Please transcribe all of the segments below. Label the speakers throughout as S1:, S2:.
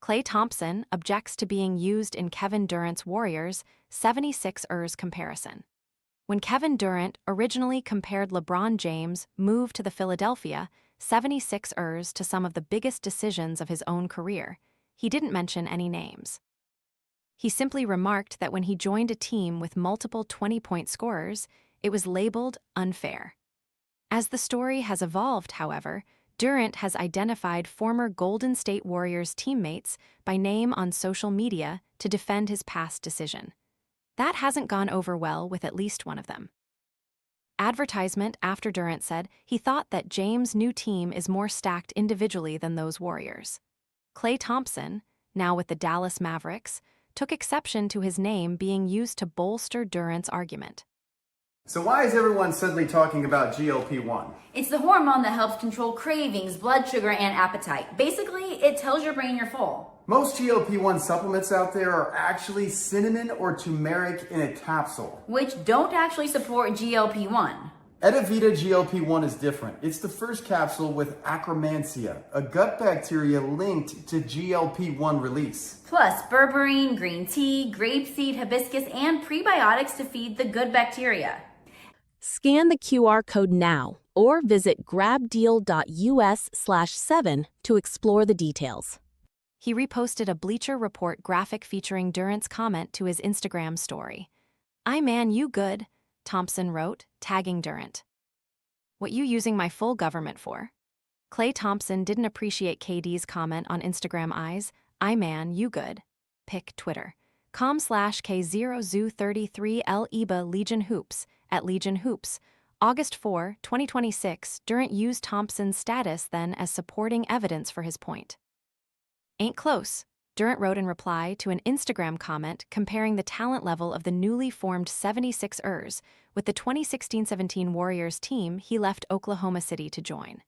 S1: Klay Thompson objects to being used in Kevin Durant's Warriors-76ers comparison. When Kevin Durant originally compared LeBron James' move to the Philadelphia 76ers to some of the biggest decisions of his own career, he didn't mention any names. He simply remarked that when he joined a team with multiple 20-point scorers, it was labeled unfair. As the story has evolved, however, Durant has identified former Golden State Warriors teammates by name on social media to defend his past decision. That hasn't gone over well with at least one of them. Advertisement after Durant said he thought that James' new team is more stacked individually than those Warriors. Klay Thompson, now with the Dallas Mavericks, took exception to his name being used to bolster Durant's argument.
S2: So why is everyone suddenly talking about GLP-1?
S3: It's the hormone that helps control cravings, blood sugar, and appetite. Basically, it tells your brain you're full.
S2: Most GLP-1 supplements out there are actually cinnamon or turmeric in a capsule,
S3: Which don't actually support GLP-1.
S2: Edavita GLP-1 is different. It's the first capsule with Akkermansia, a gut bacteria linked to GLP-1 release.
S3: Plus, berberine, green tea, grapeseed, hibiscus, and prebiotics to feed the good bacteria.
S4: Scan the QR code now or visit grabdeal.us/7 to explore the details.
S1: He reposted a Bleacher Report graphic featuring Durant's comment to his Instagram story. "I man, you good," Thompson wrote, tagging Durant. "What you using my full government for?" Klay Thompson didn't appreciate KD's comment on Instagram eyes, "I man, you good." Pic Twitter. com/K0Zoo33L Legion Hoops at Legion Hoops. August 4, 2026, Durant used Thompson's status then as supporting evidence for his point. "Ain't close," Durant wrote in reply to an Instagram comment comparing the talent level of the newly formed 76ers with the 2016-17 Warriors team he left Oklahoma City to join.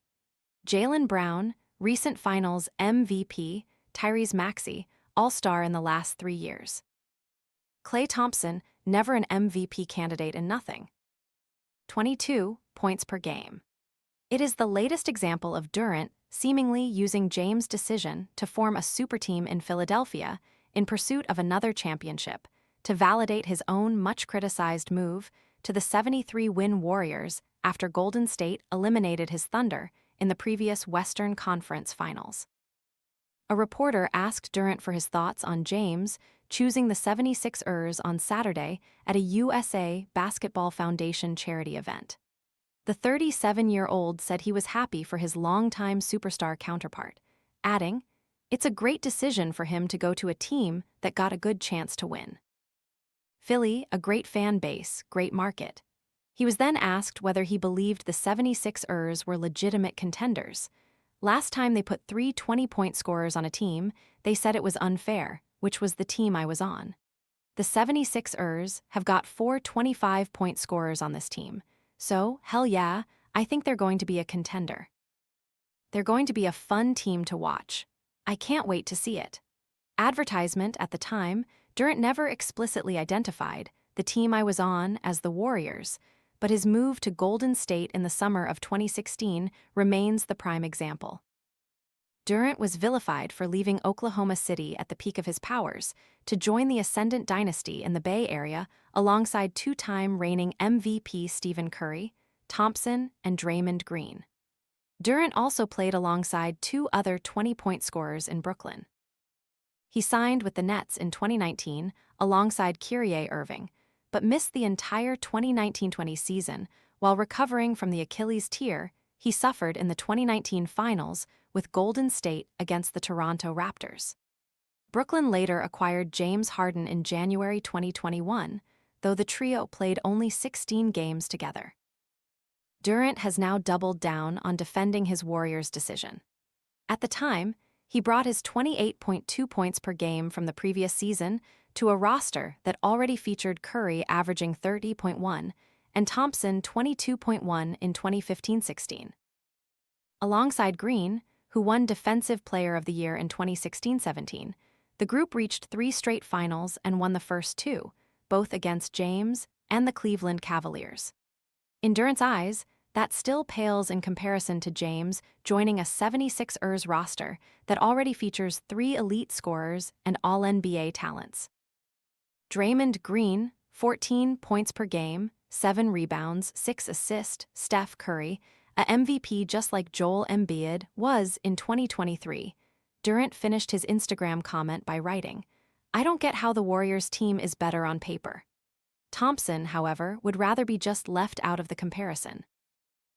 S1: Jaylen Brown, recent Finals MVP, Tyrese Maxey, All-Star in the last 3 years. Klay Thompson, never an MVP candidate in nothing. 22 points per game. It is the latest example of Durant seemingly using James' decision to form a super team in Philadelphia in pursuit of another championship to validate his own much-criticized move to the 73-win Warriors after Golden State eliminated his Thunder in the previous Western Conference Finals. A reporter asked Durant for his thoughts on James choosing the 76ers on Saturday at a USA Basketball Foundation charity event. The 37-year-old said he was happy for his longtime superstar counterpart, adding, "It's a great decision for him to go to a team that got a good chance to win. Philly, a great fan base, great market." He was then asked whether he believed the 76ers were legitimate contenders. "Last time they put 3 20-point scorers on a team, they said it was unfair, which was the team I was on. The 76ers have got 4 25-point scorers on this team. So, hell yeah, I think they're going to be a contender. They're going to be a fun team to watch. I can't wait to see it." Advertisement at the time, Durant never explicitly identified the team I was on as the Warriors, but his move to Golden State in the summer of 2016 remains the prime example. Durant was vilified for leaving Oklahoma City at the peak of his powers to join the ascendant dynasty in the Bay Area alongside two-time reigning MVP Stephen Curry, Thompson, and Draymond Green. Durant also played alongside 2 other 20-point scorers in Brooklyn. He signed with the Nets in 2019 alongside Kyrie Irving, but missed the entire 2019-20 season while recovering from the Achilles tear he suffered in the 2019 Finals with Golden State against the Toronto Raptors. Brooklyn later acquired James Harden in January 2021, though the trio played only 16 games together. Durant has now doubled down on defending his Warriors' decision. At the time, he brought his 28.2 points per game from the previous season to a roster that already featured Curry averaging 30.1 and Thompson 22.1 in 2015-16. Alongside Green, who won Defensive Player of the Year in 2016-17, the group reached 3 straight finals and won the first 2, both against James and the Cleveland Cavaliers. In Durant's eyes, That still pales in comparison to James joining a 76ers roster that already features 3 elite scorers and All-NBA talents. Draymond Green, 14 points per game, 7 rebounds, 6 assists, Steph Curry, a MVP just like Joel Embiid was in 2023. Durant finished his Instagram comment by writing, "I don't get how the Warriors team is better on paper." Thompson, however, would rather be just left out of the comparison.